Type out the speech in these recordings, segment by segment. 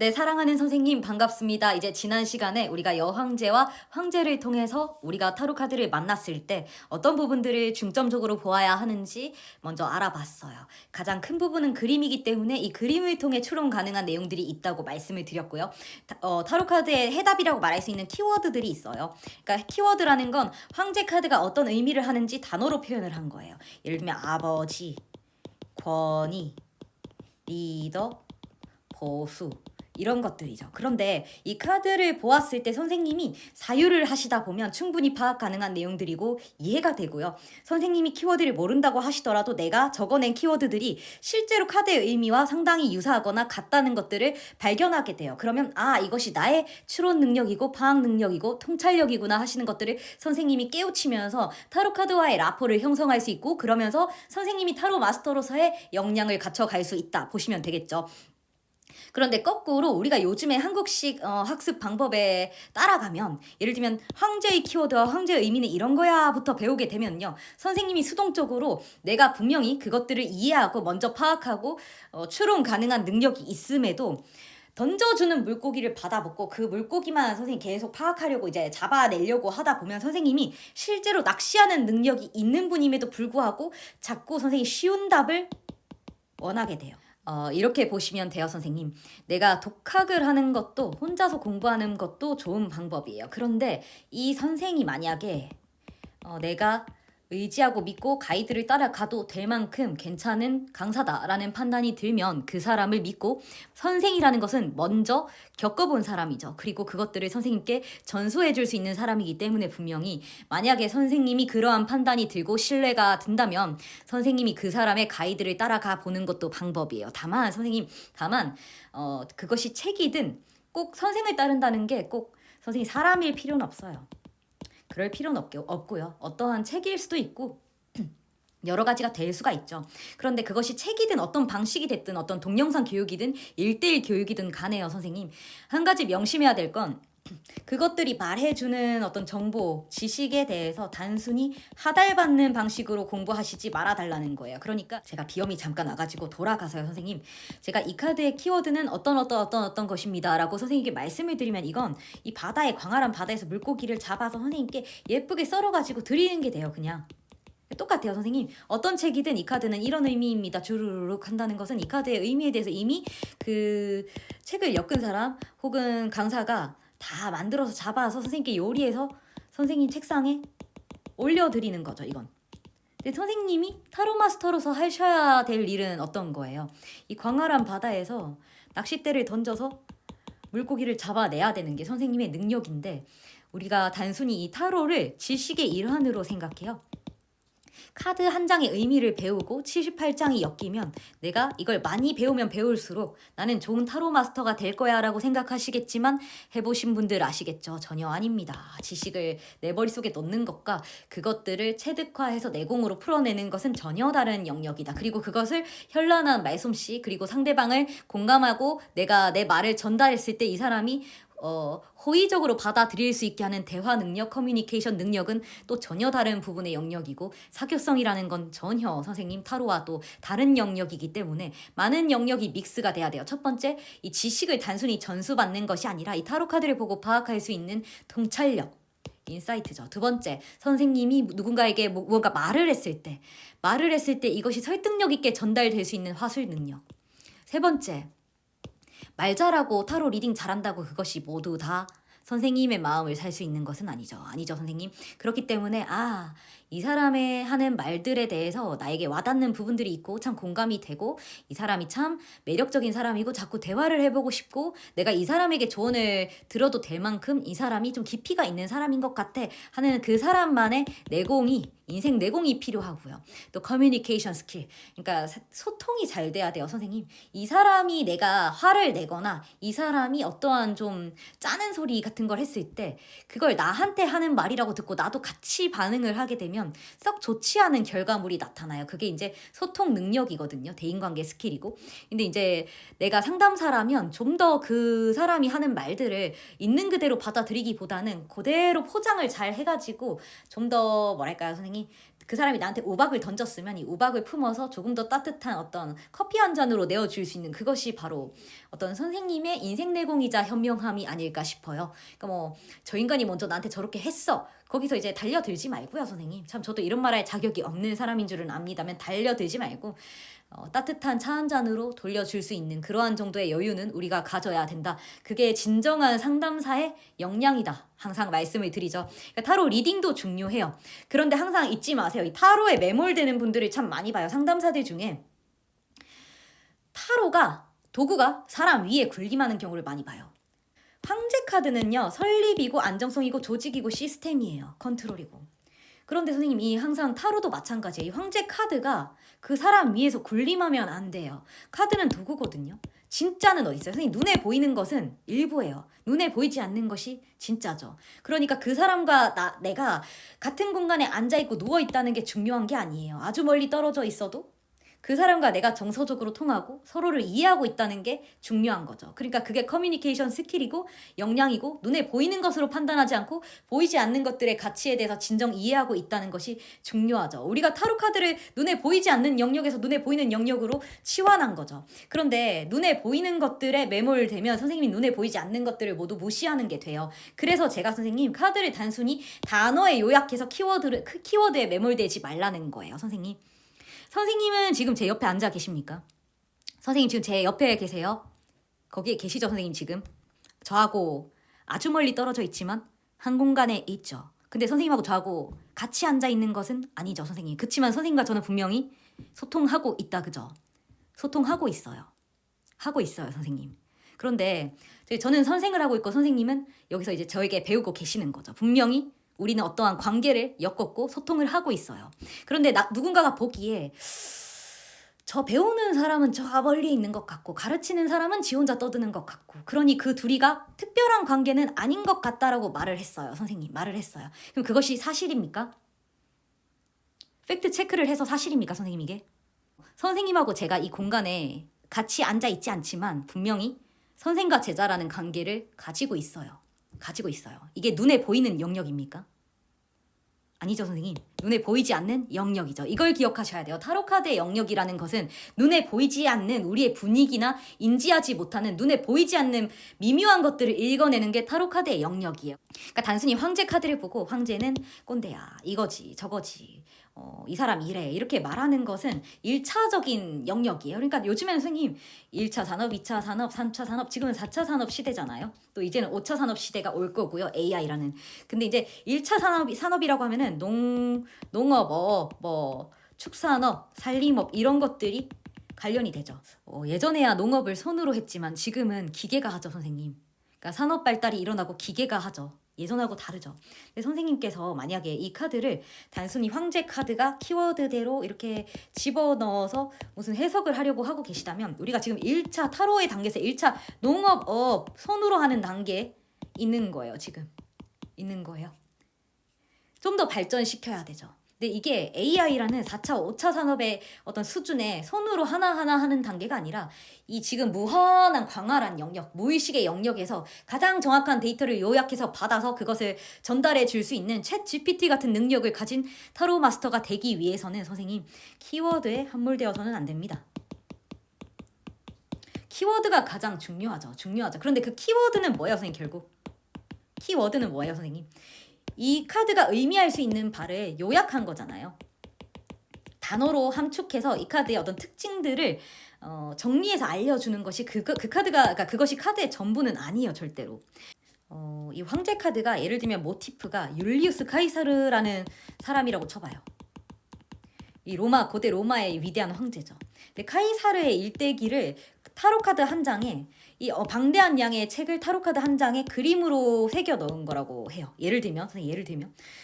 네, 사랑하는 선생님 반갑습니다. 이제 지난 시간에 우리가 여황제와 황제를 통해서 우리가 타로 카드를 만났을 때 어떤 부분들을 중점적으로 보아야 하는지 먼저 알아봤어요. 가장 큰 부분은 그림이기 때문에 이 그림을 통해 추론 가능한 내용들이 있다고 말씀을 드렸고요. 타로 카드의 해답이라고 말할 수 있는 키워드들이 있어요. 그러니까 키워드라는 건 황제 카드가 어떤 의미를 하는지 단어로 표현을 한 거예요. 예를 들면 아버지, 권위, 리더, 보수 이런 것들이죠. 그런데 이 카드를 보았을 때 선생님이 사유를 하시다 보면 충분히 파악 가능한 내용들이고 이해가 되고요. 선생님이 키워드를 모른다고 하시더라도 내가 적어낸 키워드들이 실제로 카드의 의미와 상당히 유사하거나 같다는 것들을 발견하게 돼요. 그러면 이것이 나의 추론 능력이고 파악 능력이고 통찰력이구나 하시는 것들을 선생님이 깨우치면서 타로 카드와의 라포를 형성할 수 있고, 그러면서 선생님이 타로 마스터로서의 역량을 갖춰갈 수 있다 보시면 되겠죠. 그런데 거꾸로 우리가 요즘에 한국식 학습 방법에 따라가면, 예를 들면 황제의 키워드와 황제의 의미는 이런 거야부터 배우게 되면요, 선생님이 수동적으로 내가 분명히 그것들을 이해하고 먼저 파악하고 추론 가능한 능력이 있음에도 던져주는 물고기를 받아먹고 그 물고기만 선생님 계속 파악하려고 이제 잡아내려고 하다 보면 선생님이 실제로 낚시하는 능력이 있는 분임에도 불구하고 자꾸 선생님이 쉬운 답을 원하게 돼요. 이렇게 보시면 돼요, 선생님. 내가 독학을 하는 것도 혼자서 공부하는 것도 좋은 방법이에요. 그런데 이 선생이 만약에 내가 의지하고 믿고 가이드를 따라가도 될 만큼 괜찮은 강사다라는 판단이 들면 그 사람을 믿고, 선생이라는 것은 먼저 겪어본 사람이죠. 그리고 그것들을 선생님께 전수해 줄 수 있는 사람이기 때문에 분명히 만약에 선생님이 그러한 판단이 들고 신뢰가 든다면 선생님이 그 사람의 가이드를 따라가 보는 것도 방법이에요. 다만 그것이 책이든 꼭 선생을 따른다는 게 꼭 선생님 사람일 필요는 없어요. 그럴 필요는 없고요. 어떠한 책일 수도 있고 여러 가지가 될 수가 있죠. 그런데 그것이 책이든 어떤 방식이 됐든 어떤 동영상 교육이든 1:1 교육이든 간에요, 선생님. 한 가지 명심해야 될 건 그것들이 말해주는 어떤 정보, 지식에 대해서 단순히 하달받는 방식으로 공부하시지 말아달라는 거예요. 그러니까 제가 비염이 잠깐 와가지고 돌아가서요, 선생님. 제가 이 카드의 키워드는 어떤 것입니다 라고 선생님께 말씀을 드리면 이건 이 바다에, 광활한 바다에서 물고기를 잡아서 선생님께 예쁘게 썰어가지고 드리는 게 돼요, 그냥. 똑같아요, 선생님. 어떤 책이든 이 카드는 이런 의미입니다 주르륵 한다는 것은 이 카드의 의미에 대해서 이미 그 책을 엮은 사람 혹은 강사가 다 만들어서 잡아서 선생님께 요리해서 선생님 책상에 올려드리는 거죠, 이건. 근데 선생님이 타로 마스터로서 하셔야 될 일은 어떤 거예요? 이 광활한 바다에서 낚싯대를 던져서 물고기를 잡아내야 되는 게 선생님의 능력인데, 우리가 단순히 이 타로를 지식의 일환으로 생각해요. 카드 한 장의 의미를 배우고 78장이 엮이면 내가 이걸 많이 배우면 배울수록 나는 좋은 타로 마스터가 될 거야 라고 생각하시겠지만, 해보신 분들 아시겠죠? 전혀 아닙니다. 지식을 내 머릿속에 넣는 것과 그것들을 체득화해서 내공으로 풀어내는 것은 전혀 다른 영역이다. 그리고 그것을 현란한 말솜씨, 그리고 상대방을 공감하고 내가 내 말을 전달했을 때 이 사람이 호의적으로 받아들일 수 있게 하는 대화 능력, 커뮤니케이션 능력은 또 전혀 다른 부분의 영역이고, 사교성이라는 건 전혀 선생님 타로와 또 다른 영역이기 때문에 많은 영역이 믹스가 돼야 돼요. 첫 번째, 이 지식을 단순히 전수받는 것이 아니라 이 타로 카드를 보고 파악할 수 있는 통찰력, 인사이트죠. 두 번째, 선생님이 누군가에게 뭔가 말을 했을 때 이것이 설득력 있게 전달될 수 있는 화술 능력. 세 번째, 말 잘하고 타로 리딩 잘한다고 그것이 모두 다 선생님의 마음을 살 수 있는 것은 아니죠, 선생님. 그렇기 때문에 이 사람의 하는 말들에 대해서 나에게 와닿는 부분들이 있고 참 공감이 되고, 이 사람이 참 매력적인 사람이고 자꾸 대화를 해보고 싶고 내가 이 사람에게 조언을 들어도 될 만큼 이 사람이 좀 깊이가 있는 사람인 것 같아 하는 그 사람만의 내공이, 인생 내공이 필요하고요. 또 커뮤니케이션 스킬, 그러니까 소통이 잘 돼야 돼요, 선생님. 이 사람이 내가 화를 내거나 이 사람이 어떠한 좀 짜는 소리 같은 걸 했을 때 그걸 나한테 하는 말이라고 듣고 나도 같이 반응을 하게 되면 썩 좋지 않은 결과물이 나타나요. 그게 이제 소통 능력이거든요. 대인관계 스킬이고. 근데 이제 내가 상담사라면 좀 더 그 사람이 하는 말들을 있는 그대로 받아들이기보다는 그대로 포장을 잘 해가지고 좀 더 뭐랄까요, 선생님, 그 사람이 나한테 우박을 던졌으면 이 우박을 품어서 조금 더 따뜻한 어떤 커피 한 잔으로 내어줄 수 있는 그것이 바로 어떤 선생님의 인생 내공이자 현명함이 아닐까 싶어요. 그러니까 뭐 저 인간이 먼저 나한테 저렇게 했어. 거기서 이제 달려들지 말고요, 선생님. 참 저도 이런 말할 자격이 없는 사람인 줄은 압니다만 달려들지 말고 따뜻한 차 한 잔으로 돌려줄 수 있는 그러한 정도의 여유는 우리가 가져야 된다. 그게 진정한 상담사의 역량이다. 항상 말씀을 드리죠. 그러니까 타로 리딩도 중요해요. 그런데 항상 잊지 마세요. 이 타로에 매몰되는 분들을 참 많이 봐요. 상담사들 중에 타로가 도구가 사람 위에 군림하는 경우를 많이 봐요. 황제 카드는요, 설립이고 안정성이고 조직이고 시스템이에요. 컨트롤이고. 그런데 선생님, 이 항상 타로도 마찬가지예요. 이 황제 카드가 그 사람 위에서 군림하면 안 돼요. 카드는 도구거든요. 진짜는 어디 있어요? 선생님, 눈에 보이는 것은 일부예요. 눈에 보이지 않는 것이 진짜죠. 그러니까 그 사람과 내가 같은 공간에 앉아있고 누워있다는 게 중요한 게 아니에요. 아주 멀리 떨어져 있어도 그 사람과 내가 정서적으로 통하고 서로를 이해하고 있다는 게 중요한 거죠. 그러니까 그게 커뮤니케이션 스킬이고 역량이고 눈에 보이는 것으로 판단하지 않고 보이지 않는 것들의 가치에 대해서 진정 이해하고 있다는 것이 중요하죠. 우리가 타로 카드를 눈에 보이지 않는 영역에서 눈에 보이는 영역으로 치환한 거죠. 그런데 눈에 보이는 것들에 매몰되면 선생님이 눈에 보이지 않는 것들을 모두 무시하는 게 돼요. 그래서 제가 선생님 카드를 단순히 단어에 요약해서 키워드에 매몰되지 말라는 거예요, 선생님. 선생님은 지금 제 옆에 앉아 계십니까? 선생님 지금 제 옆에 계세요? 거기에 계시죠, 선생님 지금? 저하고 아주 멀리 떨어져 있지만 한 공간에 있죠. 근데 선생님하고 저하고 같이 앉아 있는 것은 아니죠, 선생님. 그치만 선생님과 저는 분명히 소통하고 있다, 그죠? 소통하고 있어요. 하고 있어요, 선생님. 그런데 저는 선생을 하고 있고 선생님은 여기서 이제 저에게 배우고 계시는 거죠. 분명히 우리는 어떠한 관계를 엮었고 소통을 하고 있어요. 그런데 누군가가 보기에 저 배우는 사람은 저 멀리 있는 것 같고 가르치는 사람은 지 혼자 떠드는 것 같고 그러니 그 둘이가 특별한 관계는 아닌 것 같다라고 말을 했어요. 선생님 말을 했어요. 그럼 그것이 사실입니까? 팩트 체크를 해서 사실입니까, 선생님 이게? 선생님하고 제가 이 공간에 같이 앉아 있지 않지만 분명히 선생과 제자라는 관계를 가지고 있어요. 가지고 있어요. 이게 눈에 보이는 영역입니까? 아니죠, 선생님. 눈에 보이지 않는 영역이죠. 이걸 기억하셔야 돼요. 타로카드의 영역이라는 것은 눈에 보이지 않는 우리의 분위기나 인지하지 못하는 눈에 보이지 않는 미묘한 것들을 읽어내는 게 타로카드의 영역이에요. 그러니까 단순히 황제 카드를 보고 황제는 꼰대야, 이거지, 저거지, 이 사람 이래 이렇게 말하는 것은 1차적인 영역이에요. 그러니까 요즘에는 선생님 1차 산업, 2차 산업, 3차 산업, 지금은 4차 산업 시대잖아요. 또 이제는 5차 산업 시대가 올 거고요. AI라는. 근데 이제 1차 산업이라고 하면은 농업, 축산업, 산림업 이런 것들이 관련이 되죠. 예전에야 농업을 손으로 했지만 지금은 기계가 하죠, 선생님. 그러니까 산업 발달이 일어나고 기계가 하죠. 예전하고 다르죠. 근데 선생님께서 만약에 이 카드를 단순히 황제 카드가 키워드대로 이렇게 집어넣어서 무슨 해석을 하려고 하고 계시다면 우리가 지금 1차 타로의 단계에서 1차 농업, 손으로 하는 단계에 있는 거예요. 지금 있는 거예요. 좀 더 발전시켜야 되죠. 근데 이게 AI라는 4차, 5차 산업의 어떤 수준의 손으로 하나하나 하는 단계가 아니라 이 지금 무한한 광활한 영역, 무의식의 영역에서 가장 정확한 데이터를 요약해서 받아서 그것을 전달해 줄 수 있는 챗 GPT 같은 능력을 가진 타로 마스터가 되기 위해서는 선생님 키워드에 함몰되어서는 안 됩니다. 키워드가 가장 중요하죠. 그런데 그 키워드는 뭐예요, 선생님? 결국 키워드는 뭐예요, 선생님? 이 카드가 의미할 수 있는 바를 요약한 거잖아요. 단어로 함축해서 이 카드의 어떤 특징들을 정리해서 알려주는 것이 그 카드가, 그러니까 그것이 카드의 전부는 아니에요, 절대로. 이 황제 카드가 예를 들면 모티프가 율리우스 카이사르라는 사람이라고 쳐봐요. 이 고대 로마의 위대한 황제죠. 근데 카이사르의 일대기를 타로카드 한 장에 이 방대한 양의 책을 타로카드 한 장에 그림으로 새겨 넣은 거라고 해요. 예를 들면.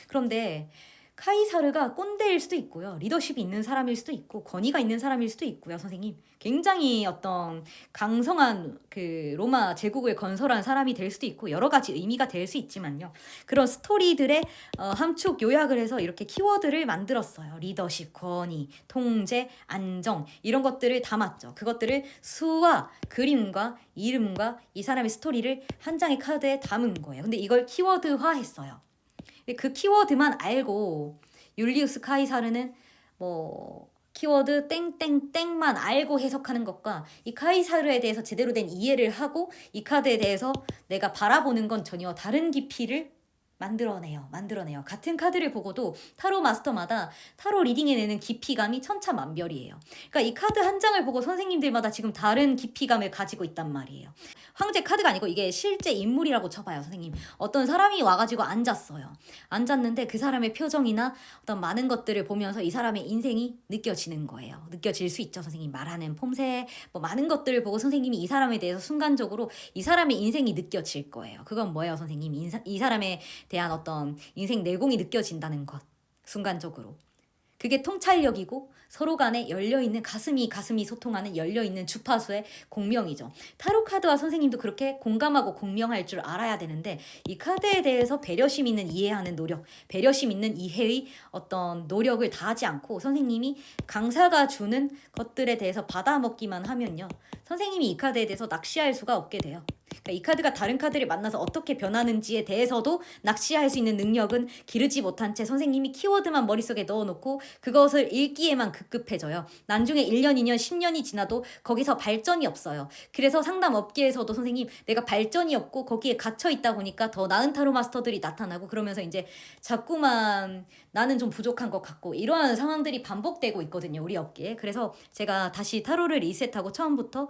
그런데 카이사르가 꼰대일 수도 있고요. 리더십이 있는 사람일 수도 있고 권위가 있는 사람일 수도 있고요, 선생님. 굉장히 어떤 강성한 그 로마 제국을 건설한 사람이 될 수도 있고 여러 가지 의미가 될 수 있지만요. 그런 스토리들의 함축 요약을 해서 이렇게 키워드를 만들었어요. 리더십, 권위, 통제, 안정 이런 것들을 담았죠. 그것들을 수와 그림과 이름과 이 사람의 스토리를 한 장의 카드에 담은 거예요. 근데 이걸 키워드화했어요. 그 키워드만 알고 율리우스 카이사르는 뭐 키워드 땡땡땡만 알고 해석하는 것과 이 카이사르에 대해서 제대로 된 이해를 하고 이 카드에 대해서 내가 바라보는 건 전혀 다른 깊이를 만들어내요. 같은 카드를 보고도 타로 마스터마다 타로 리딩에 내는 깊이감이 천차만별이에요. 그러니까 이 카드 한 장을 보고 선생님들마다 지금 다른 깊이감을 가지고 있단 말이에요. 황제 카드가 아니고 이게 실제 인물이라고 쳐봐요, 선생님. 어떤 사람이 와가지고 앉았어요. 앉았는데 그 사람의 표정이나 어떤 많은 것들을 보면서 이 사람의 인생이 느껴지는 거예요. 느껴질 수 있죠, 선생님. 말하는 폼새, 뭐 많은 것들을 보고 선생님이 이 사람에 대해서 순간적으로 이 사람의 인생이 느껴질 거예요. 그건 뭐예요, 선생님? 이 사람의 대한 어떤 인생 내공이 느껴진다는 것. 순간적으로. 그게 통찰력이고 서로 간에 열려있는 가슴이 소통하는 열려있는 주파수의 공명이죠. 타로 카드와 선생님도 그렇게 공감하고 공명할 줄 알아야 되는데 이 카드에 대해서 배려심 있는 이해하는 노력, 배려심 있는 이해의 어떤 노력을 다하지 않고 선생님이 강사가 주는 것들에 대해서 받아먹기만 하면요. 선생님이 이 카드에 대해서 낚시할 수가 없게 돼요. 그러니까 이 카드가 다른 카드를 만나서 어떻게 변하는지에 대해서도 낚시할 수 있는 능력은 기르지 못한 채 선생님이 키워드만 머릿속에 넣어놓고 그것을 읽기에만 급급해져요. 나중에 1년, 2년, 10년이 지나도 거기서 발전이 없어요. 그래서 상담 업계에서도 선생님 내가 발전이 없고 거기에 갇혀 있다 보니까 더 나은 타로 마스터들이 나타나고 그러면서 이제 자꾸만 나는 좀 부족한 것 같고 이러한 상황들이 반복되고 있거든요. 우리 업계에. 그래서 제가 다시 타로를 리셋하고 처음부터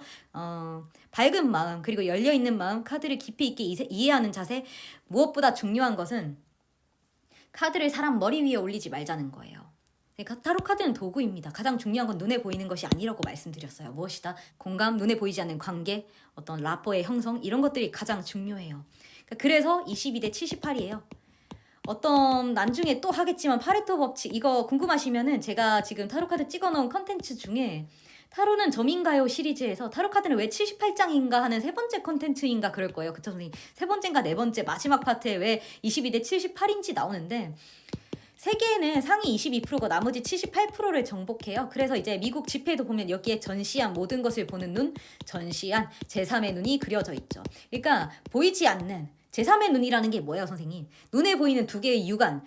밝은 마음 그리고 열려있는 마음 카드를 깊이 있게 이해하는 자세 무엇보다 중요한 것은 카드를 사람 머리 위에 올리지 말자는 거예요. 타로 카드는 도구입니다. 가장 중요한 건 눈에 보이는 것이 아니라고 말씀드렸어요. 무엇이다? 공감, 눈에 보이지 않는 관계, 어떤 라포의 형성 이런 것들이 가장 중요해요. 그래서 22대 78이에요. 어떤 나중에 또 하겠지만 파레토 법칙 이거 궁금하시면은 제가 지금 타로 카드 찍어놓은 컨텐츠 중에 타로는 점인가요 시리즈에서 타로 카드는 왜 78장인가 하는 세 번째 컨텐츠인가 그럴 거예요. 그쵸 선생님? 세 번째인가 네 번째 마지막 파트에 왜 22대 78인지 나오는데 세계에는 상위 22%가 나머지 78%를 정복해요. 그래서 이제 미국 지폐도 보면 여기에 전시한 모든 것을 보는 눈, 전시한 제3의 눈이 그려져 있죠. 그러니까 보이지 않는 제3의 눈이라는 게 뭐예요, 선생님? 눈에 보이는 두 개의 육안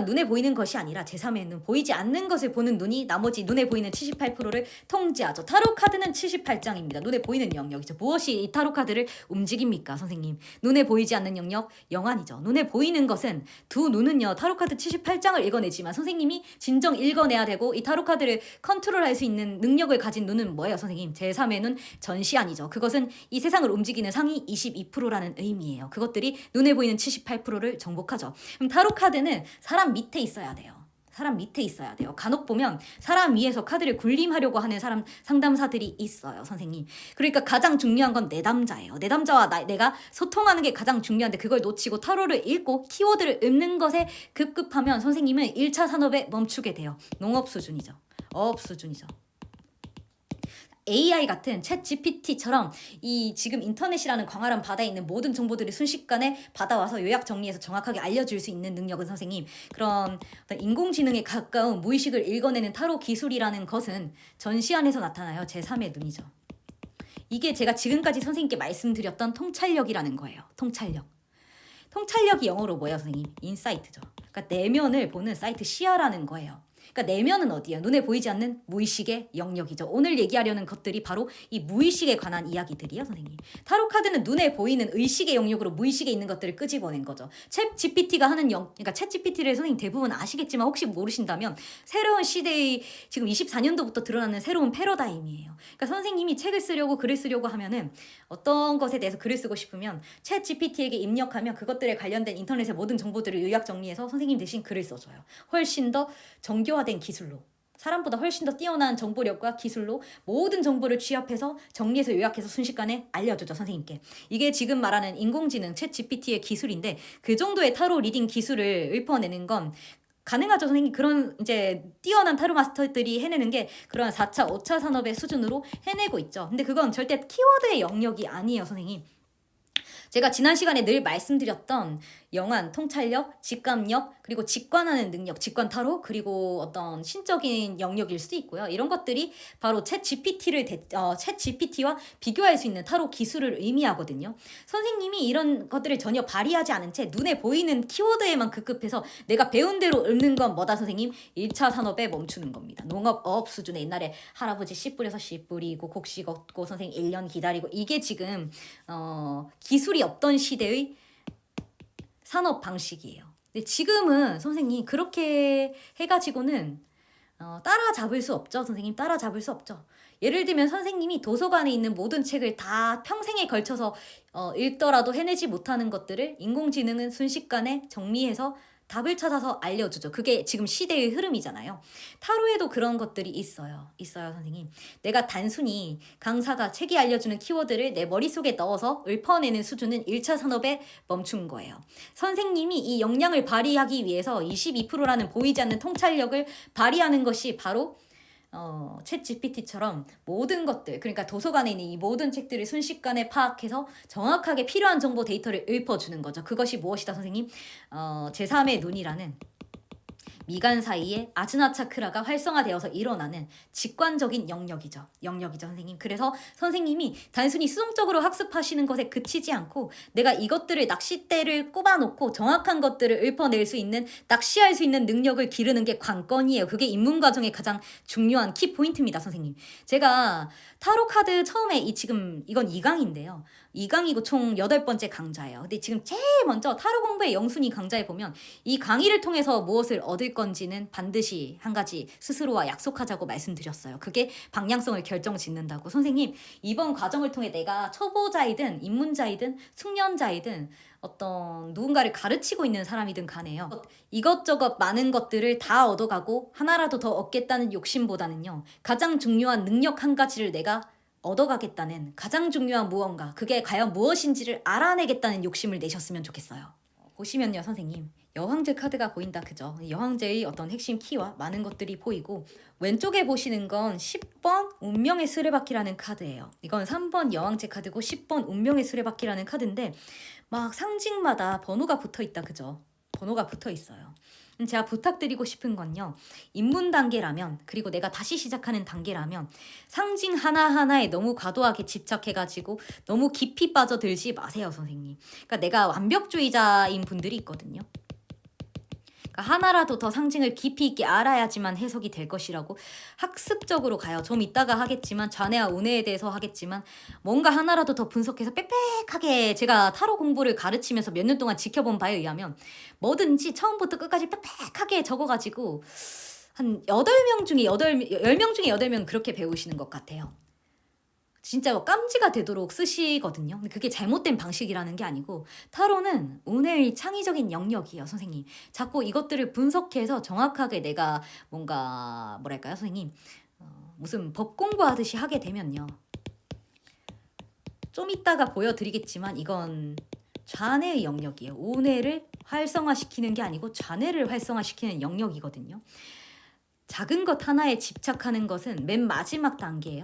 눈에 보이는 것이 아니라 제3의 눈, 보이지 않는 것을 보는 눈이 나머지 눈에 보이는 78%를 통제하죠. 타로 카드는 78장입니다. 눈에 보이는 영역이죠. 무엇이 이 타로 카드를 움직입니까, 선생님? 눈에 보이지 않는 영역, 영안이죠. 눈에 보이는 것은 두 눈은요, 타로 카드 78장을 읽어내지만 선생님이 진정 읽어내야 되고 이 타로 카드를 컨트롤할 수 있는 능력을 가진 눈은 뭐예요, 선생님? 제3의 눈, 전시안이죠. 그것은 이 세상을 움직이는 상위 22%라는 의미예요. 그것들이 눈에 보이는 78%를 정복하죠. 그럼 타로 카드는 사람 밑에 있어야 돼요. 사람 밑에 있어야 돼요. 간혹 보면 사람 위에서 카드를 굴림하려고 하는 사람 상담사들이 있어요, 선생님. 그러니까 가장 중요한 건 내담자예요. 내담자와 내가 소통하는 게 가장 중요한데 그걸 놓치고 타로를 읽고 키워드를 읊는 것에 급급하면 선생님은 1차 산업에 멈추게 돼요. 농업 수준이죠. 어업 수준이죠. AI 같은 챗 GPT처럼 이 지금 인터넷이라는 광활한 바다에 있는 모든 정보들을 순식간에 받아와서 요약 정리해서 정확하게 알려줄 수 있는 능력은 선생님 그런 어떤 인공지능에 가까운 무의식을 읽어내는 타로 기술이라는 것은 전시안에서 나타나요. 제3의 눈이죠. 이게 제가 지금까지 선생님께 말씀드렸던 통찰력이라는 거예요. 통찰력이 영어로 뭐예요, 선생님? 인사이트죠. 그러니까 내면을 보는 사이트 시야라는 거예요. 그러니까 내면은 어디예요? 눈에 보이지 않는 무의식의 영역이죠. 오늘 얘기하려는 것들이 바로 이 무의식에 관한 이야기들이에요, 선생님. 타로 카드는 눈에 보이는 의식의 영역으로 무의식에 있는 것들을 끄집어낸 거죠. 챗 GPT가 하는 그러니까 챗 GPT를 선생님 대부분 아시겠지만 혹시 모르신다면 새로운 시대의 지금 24년도부터 드러나는 새로운 패러다임이에요. 그러니까 선생님이 책을 쓰려고 글을 쓰려고 하면은 어떤 것에 대해서 글을 쓰고 싶으면 챗 GPT에게 입력하면 그것들에 관련된 인터넷의 모든 정보들을 요약 정리해서 선생님 대신 글을 써줘요. 훨씬 더 정교화된 기술로 사람보다 훨씬 더 뛰어난 정보력과 기술로 모든 정보를 취합해서 정리해서 요약해서 순식간에 알려주죠, 선생님께. 이게 지금 말하는 인공지능 챗 GPT의 기술인데 그 정도의 타로 리딩 기술을 읊어내는 건 가능하죠, 선생님. 그런 이제 뛰어난 타로 마스터들이 해내는 게 그런 4차, 5차 산업의 수준으로 해내고 있죠. 근데 그건 절대 키워드의 영역이 아니에요, 선생님. 제가 지난 시간에 늘 말씀드렸던 영안, 통찰력, 직감력, 그리고 직관하는 능력, 직관 타로, 그리고 어떤 신적인 영역일 수도 있고요. 이런 것들이 바로 챗 GPT와 비교할 수 있는 타로 기술을 의미하거든요. 선생님이 이런 것들을 전혀 발휘하지 않은 채 눈에 보이는 키워드에만 급급해서 내가 배운 대로 읊는 건 뭐다 선생님? 1차 산업에 멈추는 겁니다. 농업업 수준에 옛날에 할아버지 씨 뿌려서 씨 뿌리고 곡씨 걷고 선생님 1년 기다리고, 이게 지금 기술이 없던 시대의 산업 방식이에요. 근데 지금은 선생님 그렇게 해가지고는 따라잡을 수 없죠. 선생님 따라잡을 수 없죠. 예를 들면 선생님이 도서관에 있는 모든 책을 다 평생에 걸쳐서 읽더라도 해내지 못하는 것들을 인공지능은 순식간에 정리해서 답을 찾아서 알려주죠. 그게 지금 시대의 흐름이잖아요. 타로에도 그런 것들이 있어요. 선생님. 내가 단순히 강사가 책이 알려주는 키워드를 내 머릿속에 넣어서 읊어내는 수준은 1차 산업에 멈춘 거예요. 선생님이 이 역량을 발휘하기 위해서 22%라는 보이지 않는 통찰력을 발휘하는 것이 바로 챗 GPT처럼 모든 것들, 그러니까 도서관에 있는 이 모든 책들을 순식간에 파악해서 정확하게 필요한 정보 데이터를 읊어주는 거죠. 그것이 무엇이다 선생님? 제3의 눈이라는 미간 사이에 아즈나 차크라가 활성화되어서 일어나는 직관적인 영역이죠. 선생님. 그래서 선생님이 단순히 수동적으로 학습하시는 것에 그치지 않고 내가 이것들을 낚싯대를 꼽아놓고 정확한 것들을 읊어낼 수 있는, 낚시할 수 있는 능력을 기르는 게 관건이에요. 그게 입문 과정의 가장 중요한 키포인트입니다. 선생님. 제가 타로 카드 처음에 지금 이건 2강인데요. 2강이고 총 8번째 강좌예요. 근데 지금 제일 먼저 타로 공부의 영순위 강좌에 보면 이 강의를 통해서 무엇을 얻을 건지는 반드시 한 가지 스스로와 약속하자고 말씀드렸어요. 그게 방향성을 결정짓는다고. 선생님, 이번 과정을 통해 내가 초보자이든 입문자이든 숙련자이든 어떤 누군가를 가르치고 있는 사람이든 간에요. 이것저것 많은 것들을 다 얻어가고 하나라도 더 얻겠다는 욕심보다는요. 가장 중요한 능력 한 가지를 내가 얻어가겠다는, 가장 중요한 무언가, 그게 과연 무엇인지를 알아내겠다는 욕심을 내셨으면 좋겠어요. 보시면요 선생님, 여왕제 카드가 보인다 그죠? 여왕제의 어떤 핵심 키와 많은 것들이 보이고, 왼쪽에 보시는 건 10번 운명의 수레바퀴라는 카드예요. 이건 3번 여왕제 카드고 10번 운명의 수레바퀴라는 카드인데 막 상징마다 번호가 붙어있다 그죠? 번호가 붙어있어요. 제가 부탁드리고 싶은 건요, 입문 단계라면, 그리고 내가 다시 시작하는 단계라면 상징 하나하나에 너무 과도하게 집착해가지고 너무 깊이 빠져들지 마세요 선생님. 그러니까 내가 완벽주의자인 분들이 있거든요. 하나라도 더 상징을 깊이 있게 알아야지만 해석이 될 것이라고 학습적으로 가요. 좀 이따가 하겠지만, 좌뇌와 우뇌에 대해서 하겠지만, 뭔가 하나라도 더 분석해서 빽빽하게, 제가 타로 공부를 가르치면서 몇 년 동안 지켜본 바에 의하면 뭐든지 처음부터 끝까지 빽빽하게 적어가지고 한 10명 중에 8명 그렇게 배우시는 것 같아요. 진짜 깜지가 되도록 쓰시거든요. 근데 그게 잘못된 방식이라는 게 아니고, 타로는 운의 창의적인 영역이에요 선생님. 자꾸 이것들을 분석해서 정확하게 내가 뭔가 뭐랄까요 선생님, 무슨 법 공부하듯이 하게 되면요, 좀 이따가 보여드리겠지만 이건 좌뇌의 영역이에요. 우뇌를 활성화시키는 게 아니고 좌뇌를 활성화시키는 영역이거든요. 작은 것 하나에 집착하는 것은 맨 마지막 단계예요.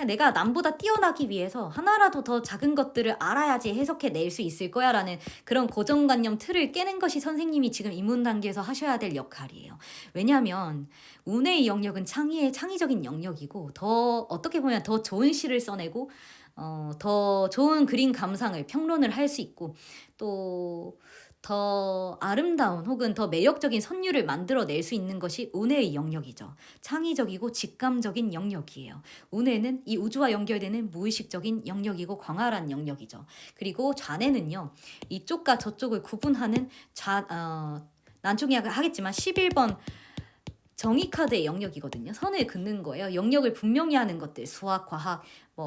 내가 남보다 뛰어나기 위해서 하나라도 더 작은 것들을 알아야지 해석해낼 수 있을 거야 라는 그런 고정관념 틀을 깨는 것이 선생님이 지금 입문 단계에서 하셔야 될 역할이에요. 왜냐하면 운의 영역은 창의적인 영역이고, 더 어떻게 보면 더 좋은 시를 써내고 더 좋은 그림 감상을, 평론을 할 수 있고, 또 더 아름다운 혹은 더 매력적인 선율을 만들어낼 수 있는 것이 운해의 영역이죠. 창의적이고 직감적인 영역이에요. 운해는 이 우주와 연결되는 무의식적인 영역이고 광활한 영역이죠. 그리고 좌뇌는요, 이쪽과 저쪽을 구분하는 나중에 하겠지만 11번 정의카드의 영역이거든요. 선을 긋는 거예요. 영역을 분명히 하는 것들, 수학, 과학,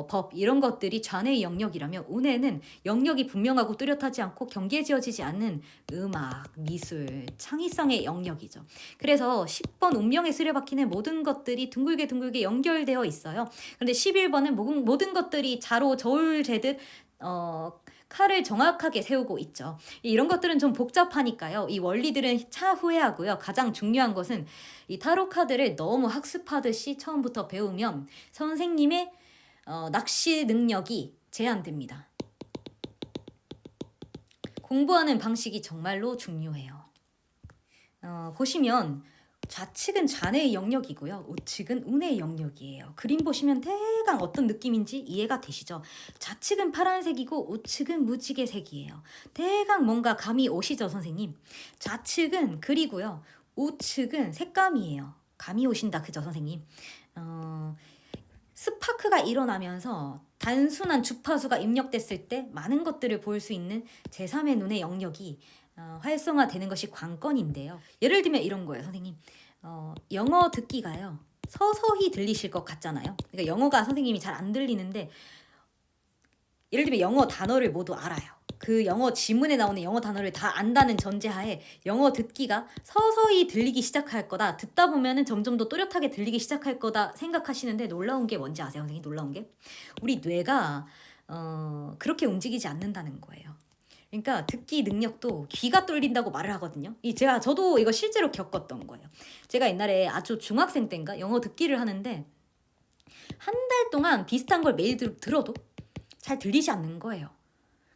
법 이런 것들이 좌뇌의 영역이라면, 운해는 영역이 분명하고 뚜렷하지 않고 경계지어지지 않는 음악, 미술, 창의성의 영역이죠. 그래서 10번 운명의 수레바퀴는 모든 것들이 둥글게 연결되어 있어요. 그런데 11번은 모든 것들이 자로 저울 재듯 칼을 정확하게 세우고 있죠. 이런 것들은 좀 복잡하니까요. 이 원리들은 차후에 하고요. 가장 중요한 것은 이 타로 카드를 너무 학습하듯이 처음부터 배우면 선생님의 낚시 능력이 제한됩니다. 공부하는 방식이 정말로 중요해요. 보시면 좌측은 잔해의 영역이고요. 우측은 운의 영역이에요. 그림 보시면 대강 어떤 느낌인지 이해가 되시죠? 좌측은 파란색이고 우측은 무지개색이에요. 대강 뭔가 감이 오시죠, 선생님? 좌측은 글이고요. 우측은 색감이에요. 감이 오신다, 그죠, 선생님? 스파크가 일어나면서 단순한 주파수가 입력됐을 때 많은 것들을 볼 수 있는 제3의 눈의 영역이 활성화되는 것이 관건인데요. 예를 들면 이런 거예요, 선생님. 영어 듣기가요. 서서히 들리실 것 같잖아요. 그러니까 영어가 선생님이 잘 안 들리는데 예를 들면 영어 단어를 모두 알아요. 그 영어 지문에 나오는 영어 단어를 다 안다는 전제하에 영어 듣기가 서서히 들리기 시작할 거다. 듣다 보면은 점점 더 또렷하게 들리기 시작할 거다 생각하시는데 놀라운 게 뭔지 아세요, 선생님? 놀라운 게 우리 뇌가 그렇게 움직이지 않는다는 거예요. 그러니까 듣기 능력도 귀가 뚫린다고 말을 하거든요. 저도 이거 실제로 겪었던 거예요. 제가 옛날에 아주 중학생 때인가 영어 듣기를 하는데 한 달 동안 비슷한 걸 매일 들어도 잘 들리지 않는 거예요.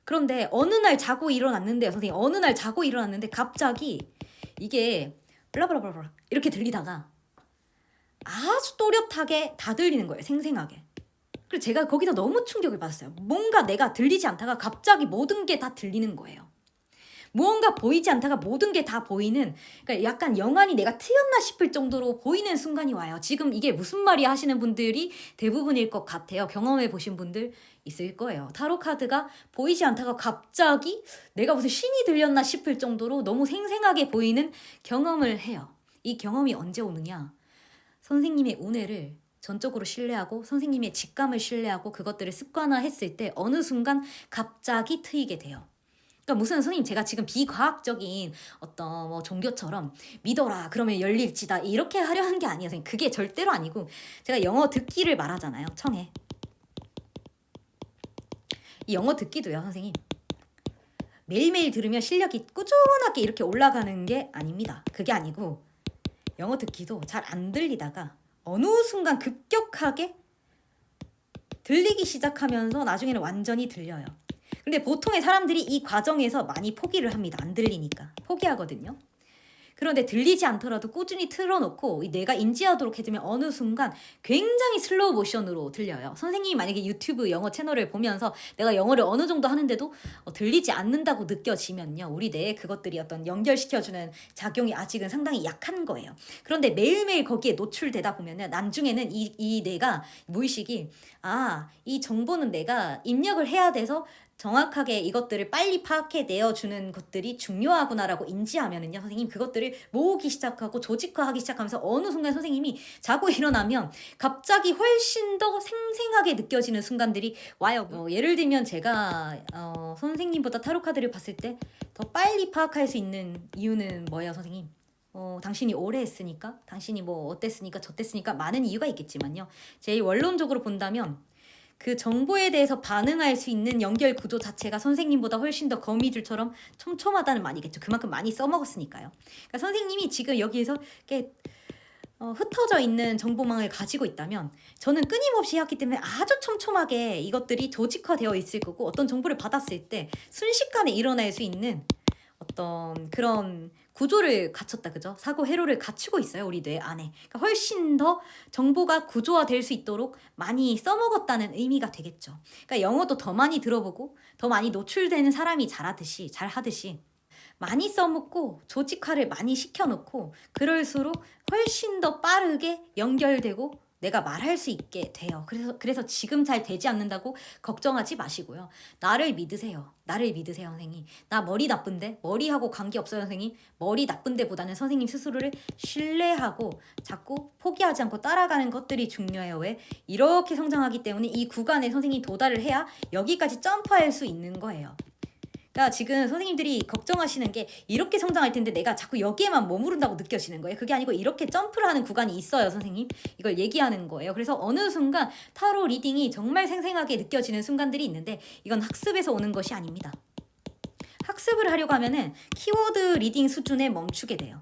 그런데 어느 날 자고 일어났는데요, 선생님. 어느 날 자고 일어났는데 갑자기 이게 블라블라블라 이렇게 들리다가 아주 또렷하게 다 들리는 거예요, 생생하게. 그래서 제가 거기서 너무 충격을 받았어요. 뭔가 내가 들리지 않다가 갑자기 모든 게 다 들리는 거예요. 무언가 보이지 않다가 모든 게 다 보이는, 그러니까 약간 영안이 내가 트였나 싶을 정도로 보이는 순간이 와요. 지금 이게 무슨 말이야 하시는 분들이 대부분일 것 같아요. 경험해 보신 분들 있을 거예요. 타로 카드가 보이지 않다가 갑자기 내가 무슨 신이 들렸나 싶을 정도로 너무 생생하게 보이는 경험을 해요. 이 경험이 언제 오느냐? 선생님의 운해를 전적으로 신뢰하고 선생님의 직감을 신뢰하고 그것들을 습관화했을 때 어느 순간 갑자기 트이게 돼요. 그러니까 무슨 선생님 제가 지금 비과학적인 어떤 뭐 종교처럼 믿어라 그러면 열릴지다 이렇게 하려는 게 아니에요, 선생님. 그게 절대로 아니고 제가 영어 듣기를 말하잖아요, 청해. 이 영어 듣기도요, 선생님. 매일매일 들으면 실력이 꾸준하게 이렇게 올라가는 게 아닙니다. 그게 아니고 영어 듣기도 잘 안 들리다가 어느 순간 급격하게 들리기 시작하면서 나중에는 완전히 들려요. 근데 보통의 사람들이 이 과정에서 많이 포기를 합니다. 안 들리니까. 포기하거든요. 그런데 들리지 않더라도 꾸준히 틀어놓고 내가 인지하도록 해두면 어느 순간 굉장히 슬로우 모션으로 들려요. 선생님이 만약에 유튜브 영어 채널을 보면서 내가 영어를 어느 정도 하는데도 들리지 않는다고 느껴지면요, 우리 뇌에 그것들이 어떤 연결시켜주는 작용이 아직은 상당히 약한 거예요. 그런데 매일매일 거기에 노출되다 보면은 나중에는 이 뇌가, 무의식이 이 정보는 내가 입력을 해야 돼서 정확하게 이것들을 빨리 파악해 내어주는 것들이 중요하구나라고 인지하면은요, 선생님 그것들을 모으기 시작하고 조직화하기 시작하면서 어느 순간 선생님이 자고 일어나면 갑자기 훨씬 더 생생하게 느껴지는 순간들이 와요. 예를 들면 제가 선생님보다 타로 카드를 봤을 때 더 빨리 파악할 수 있는 이유는 뭐예요, 선생님? 당신이 오래 했으니까, 당신이 뭐 어땠으니까 저땠으니까 많은 이유가 있겠지만요, 제일 원론적으로 본다면 그 정보에 대해서 반응할 수 있는 연결 구조 자체가 선생님보다 훨씬 더 거미줄처럼 촘촘하다는 말이겠죠. 그만큼 많이 써먹었으니까요. 그러니까 선생님이 지금 여기에서 이렇게 흩어져 있는 정보망을 가지고 있다면 저는 끊임없이 했기 때문에 아주 촘촘하게 이것들이 조직화되어 있을 거고, 어떤 정보를 받았을 때 순식간에 일어날 수 있는 어떤 그런 구조를 갖췄다, 그죠? 사고 회로를 갖추고 있어요, 우리 뇌 안에. 그러니까 훨씬 더 정보가 구조화될 수 있도록 많이 써먹었다는 의미가 되겠죠. 그러니까 영어도 더 많이 들어보고 더 많이 노출되는 사람이 잘하듯이 많이 써먹고 조직화를 많이 시켜놓고 그럴수록 훨씬 더 빠르게 연결되고 내가 말할 수 있게 돼요. 그래서 지금 잘 되지 않는다고 걱정하지 마시고요. 나를 믿으세요. 선생님. 나 머리 나쁜데? 머리하고 관계없어요, 선생님. 머리 나쁜데 보다는 선생님 스스로를 신뢰하고 자꾸 포기하지 않고 따라가는 것들이 중요해요. 왜? 이렇게 성장하기 때문에 이 구간에 선생님이 도달을 해야 여기까지 점프할 수 있는 거예요. 그러니까 지금 선생님들이 걱정하시는 게 이렇게 성장할 텐데 내가 자꾸 여기에만 머무른다고 느껴지는 거예요. 그게 아니고 이렇게 점프를 하는 구간이 있어요, 선생님. 이걸 얘기하는 거예요. 그래서 어느 순간 타로 리딩이 정말 생생하게 느껴지는 순간들이 있는데 이건 학습에서 오는 것이 아닙니다. 학습을 하려고 하면은 키워드 리딩 수준에 멈추게 돼요.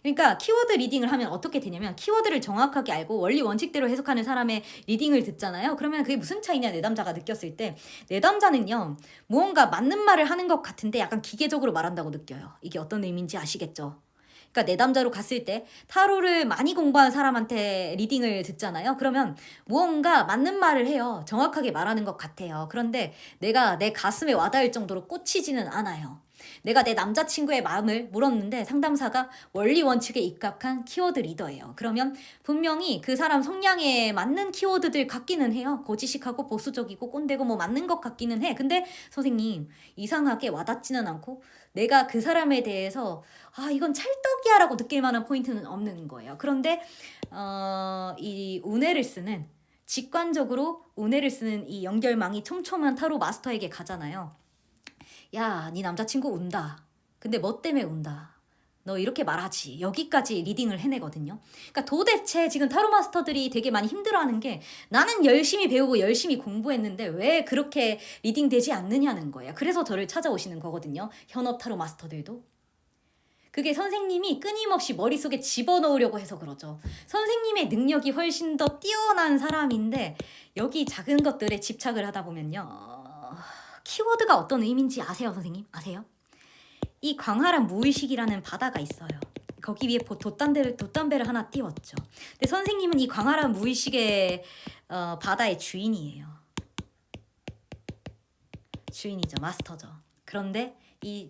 그러니까 키워드 리딩을 하면 어떻게 되냐면 키워드를 정확하게 알고 원리 원칙대로 해석하는 사람의 리딩을 듣잖아요. 그러면 그게 무슨 차이냐 내담자가 느꼈을 때 내담자는요 무언가 맞는 말을 하는 것 같은데 약간 기계적으로 말한다고 느껴요. 이게 어떤 의미인지 아시겠죠? 그러니까 내담자로 갔을 때 타로를 많이 공부한 사람한테 리딩을 듣잖아요. 그러면 무언가 맞는 말을 해요. 정확하게 말하는 것 같아요. 그런데 내가 내 가슴에 와닿을 정도로 꽂히지는 않아요. 내가 내 남자친구의 마음을 물었는데 상담사가 원리 원칙에 입각한 키워드 리더예요. 그러면 분명히 그 사람 성향에 맞는 키워드들 같기는 해요. 고지식하고 보수적이고 꼰대고 뭐 맞는 것 같기는 해. 근데 선생님 이상하게 와닿지는 않고 내가 그 사람에 대해서 이건 찰떡이야 라고 느낄 만한 포인트는 없는 거예요. 그런데 이 운해를 쓰는 직관적으로 운해를 쓰는 이 연결망이 촘촘한 타로 마스터에게 가잖아요. 야, 네 남자친구 운다. 근데 뭐 때문에 운다. 너 이렇게 말하지. 여기까지 리딩을 해내거든요. 그러니까 도대체 지금 타로 마스터들이 되게 많이 힘들어하는 게 나는 열심히 배우고 열심히 공부했는데 왜 그렇게 리딩 되지 않느냐는 거예요. 그래서 저를 찾아오시는 거거든요. 현업 타로 마스터들도. 그게 선생님이 끊임없이 머릿속에 집어넣으려고 해서 그러죠. 선생님의 능력이 훨씬 더 뛰어난 사람인데 여기 작은 것들에 집착을 하다 보면요. 키워드가 어떤 의미인지 아세요, 선생님? 아세요? 이 광활한 무의식이라는 바다가 있어요. 거기 위에 돛담배를 하나 띄웠죠. 근데 선생님은 이 광활한 무의식의 바다의 주인이에요. 주인이죠. 마스터죠. 그런데 이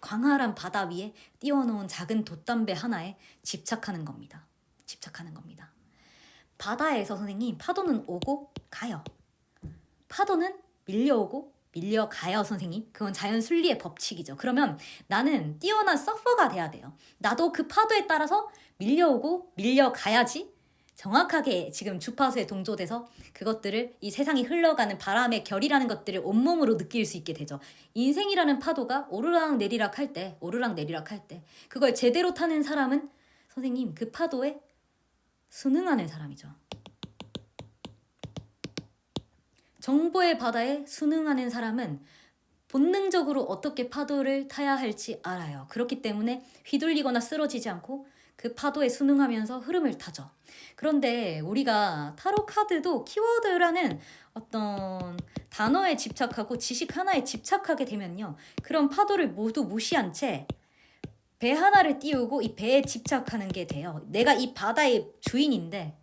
광활한 바다 위에 띄워놓은 작은 돛담배 하나에 집착하는 겁니다. 집착하는 겁니다. 바다에서 선생님 파도는 오고 가요. 파도는 밀려오고 밀려가요, 선생님. 그건 자연 순리의 법칙이죠. 그러면 나는 뛰어난 서퍼가 돼야 돼요. 나도 그 파도에 따라서 밀려오고 밀려가야지 정확하게 지금 주파수에 동조돼서 그것들을 이 세상이 흘러가는 바람의 결이라는 것들을 온몸으로 느낄 수 있게 되죠. 인생이라는 파도가 오르락 내리락 할 때, 오르락 내리락 할 때 그걸 제대로 타는 사람은 선생님 그 파도에 순응하는 사람이죠. 정보의 바다에 순응하는 사람은 본능적으로 어떻게 파도를 타야 할지 알아요. 그렇기 때문에 휘둘리거나 쓰러지지 않고 그 파도에 순응하면서 흐름을 타죠. 그런데 우리가 타로 카드도 키워드라는 어떤 단어에 집착하고 지식 하나에 집착하게 되면요. 그런 파도를 모두 무시한 채 배 하나를 띄우고 이 배에 집착하는 게 돼요. 내가 이 바다의 주인인데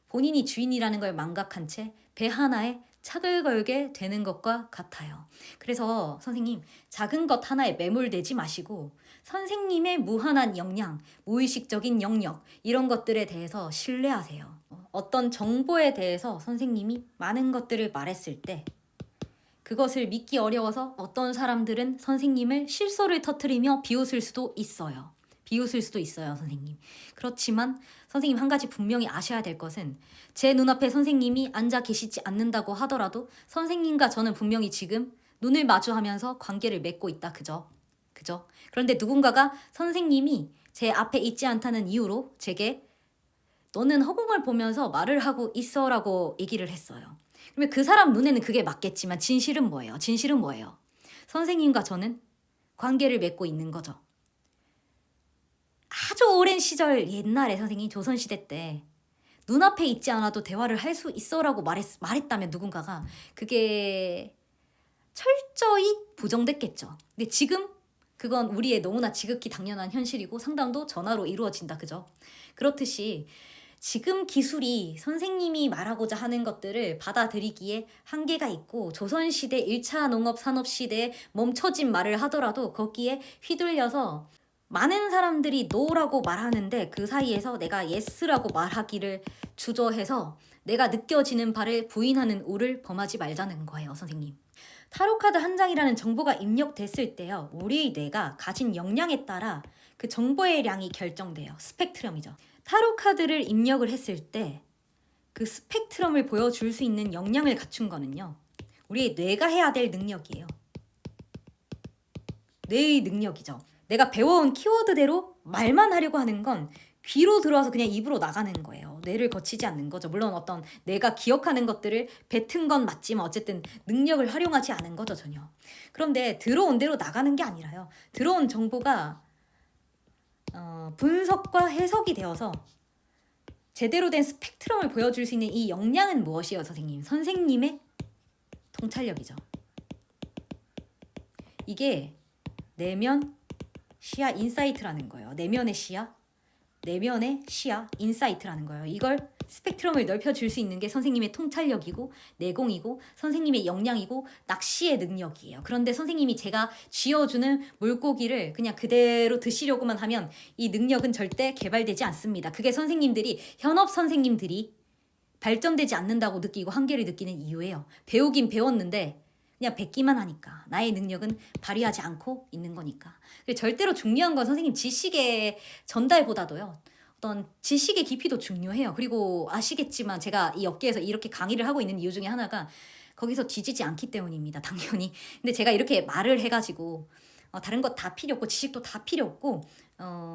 본인이 주인이라는 걸 망각한 채 배 하나에 착을 걸게 되는 것과 같아요. 그래서 선생님 작은 것 하나에 매몰되지 마시고 선생님의 무한한 역량, 무의식적인 영역 이런 것들에 대해서 신뢰하세요. 어떤 정보에 대해서 선생님이 많은 것들을 말했을 때 그것을 믿기 어려워서 어떤 사람들은 선생님을 실소를 터뜨리며 비웃을 수도 있어요. 비웃을 수도 있어요, 선생님. 그렇지만 선생님 한 가지 분명히 아셔야 될 것은 제 눈앞에 선생님이 앉아 계시지 않는다고 하더라도 선생님과 저는 분명히 지금 눈을 마주하면서 관계를 맺고 있다. 그죠? 그런데 누군가가 선생님이 제 앞에 있지 않다는 이유로 제게 너는 허공을 보면서 말을 하고 있어 라고 얘기를 했어요. 그러면 그 사람 눈에는 그게 맞겠지만 진실은 뭐예요? 선생님과 저는 관계를 맺고 있는 거죠. 아주 오랜 시절 옛날에 선생님 조선시대 때 눈앞에 있지 않아도 대화를 할 수 있어라고 말했다면 누군가가 그게 철저히 부정됐겠죠. 근데 지금 그건 우리의 너무나 지극히 당연한 현실이고 상담도 전화로 이루어진다. 그죠? 그렇듯이 지금 기술이 선생님이 말하고자 하는 것들을 받아들이기에 한계가 있고 조선시대 1차 농업산업시대에 멈춰진 말을 하더라도 거기에 휘둘려서 많은 사람들이 노라고 말하는데 그 사이에서 내가 예스라고 말하기를 주저해서 내가 느껴지는 바를 부인하는 우를 범하지 말자는 거예요, 선생님. 타로카드 한 장이라는 정보가 입력됐을 때요. 우리 뇌가 가진 역량에 따라 그 정보의 양이 결정돼요. 스펙트럼이죠. 타로카드를 입력을 했을 때 그 스펙트럼을 보여줄 수 있는 역량을 갖춘 거는요. 우리의 뇌가 해야 될 능력이에요. 뇌의 능력이죠. 내가 배워온 키워드대로 말만 하려고 하는 건 귀로 들어와서 그냥 입으로 나가는 거예요. 뇌를 거치지 않는 거죠. 물론 어떤 내가 기억하는 것들을 뱉은 건 맞지만 어쨌든 능력을 활용하지 않은 거죠, 전혀. 그런데 들어온 대로 나가는 게 아니라요. 들어온 정보가 분석과 해석이 되어서 제대로 된 스펙트럼을 보여줄 수 있는 이 역량은 무엇이에요, 선생님? 선생님의 통찰력이죠. 이게 내면 시야 인사이트라는 거예요. 내면의 시야, 인사이트라는 거예요. 이걸 스펙트럼을 넓혀줄 수 있는 게 선생님의 통찰력이고 내공이고 선생님의 역량이고 낚시의 능력이에요. 그런데 선생님이 제가 쥐어주는 물고기를 그냥 그대로 드시려고만 하면 이 능력은 절대 개발되지 않습니다. 그게 현업 선생님들이 발전되지 않는다고 느끼고 한계를 느끼는 이유예요. 배우긴 배웠는데 그냥 뱉기만 하니까 나의 능력은 발휘하지 않고 있는 거니까. 절대로 중요한 건 선생님 지식의 전달보다도요. 어떤 지식의 깊이도 중요해요. 그리고 아시겠지만 제가 이 업계에서 이렇게 강의를 하고 있는 이유 중에 하나가 거기서 뒤지지 않기 때문입니다. 당연히. 근데 제가 이렇게 말을 해가지고 다른 거 다 필요 없고 지식도 다 필요 없고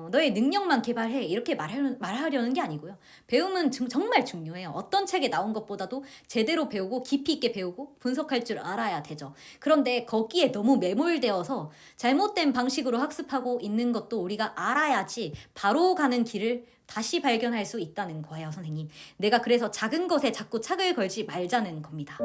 너의 능력만 개발해 이렇게 말하려는 게 아니고요. 배움은 정말 중요해요. 어떤 책에 나온 것보다도 제대로 배우고 깊이 있게 배우고 분석할 줄 알아야 되죠. 그런데 거기에 너무 매몰되어서 잘못된 방식으로 학습하고 있는 것도 우리가 알아야지 바로 가는 길을 다시 발견할 수 있다는 거예요, 선생님. 내가 그래서 작은 것에 자꾸 착을 걸지 말자는 겁니다.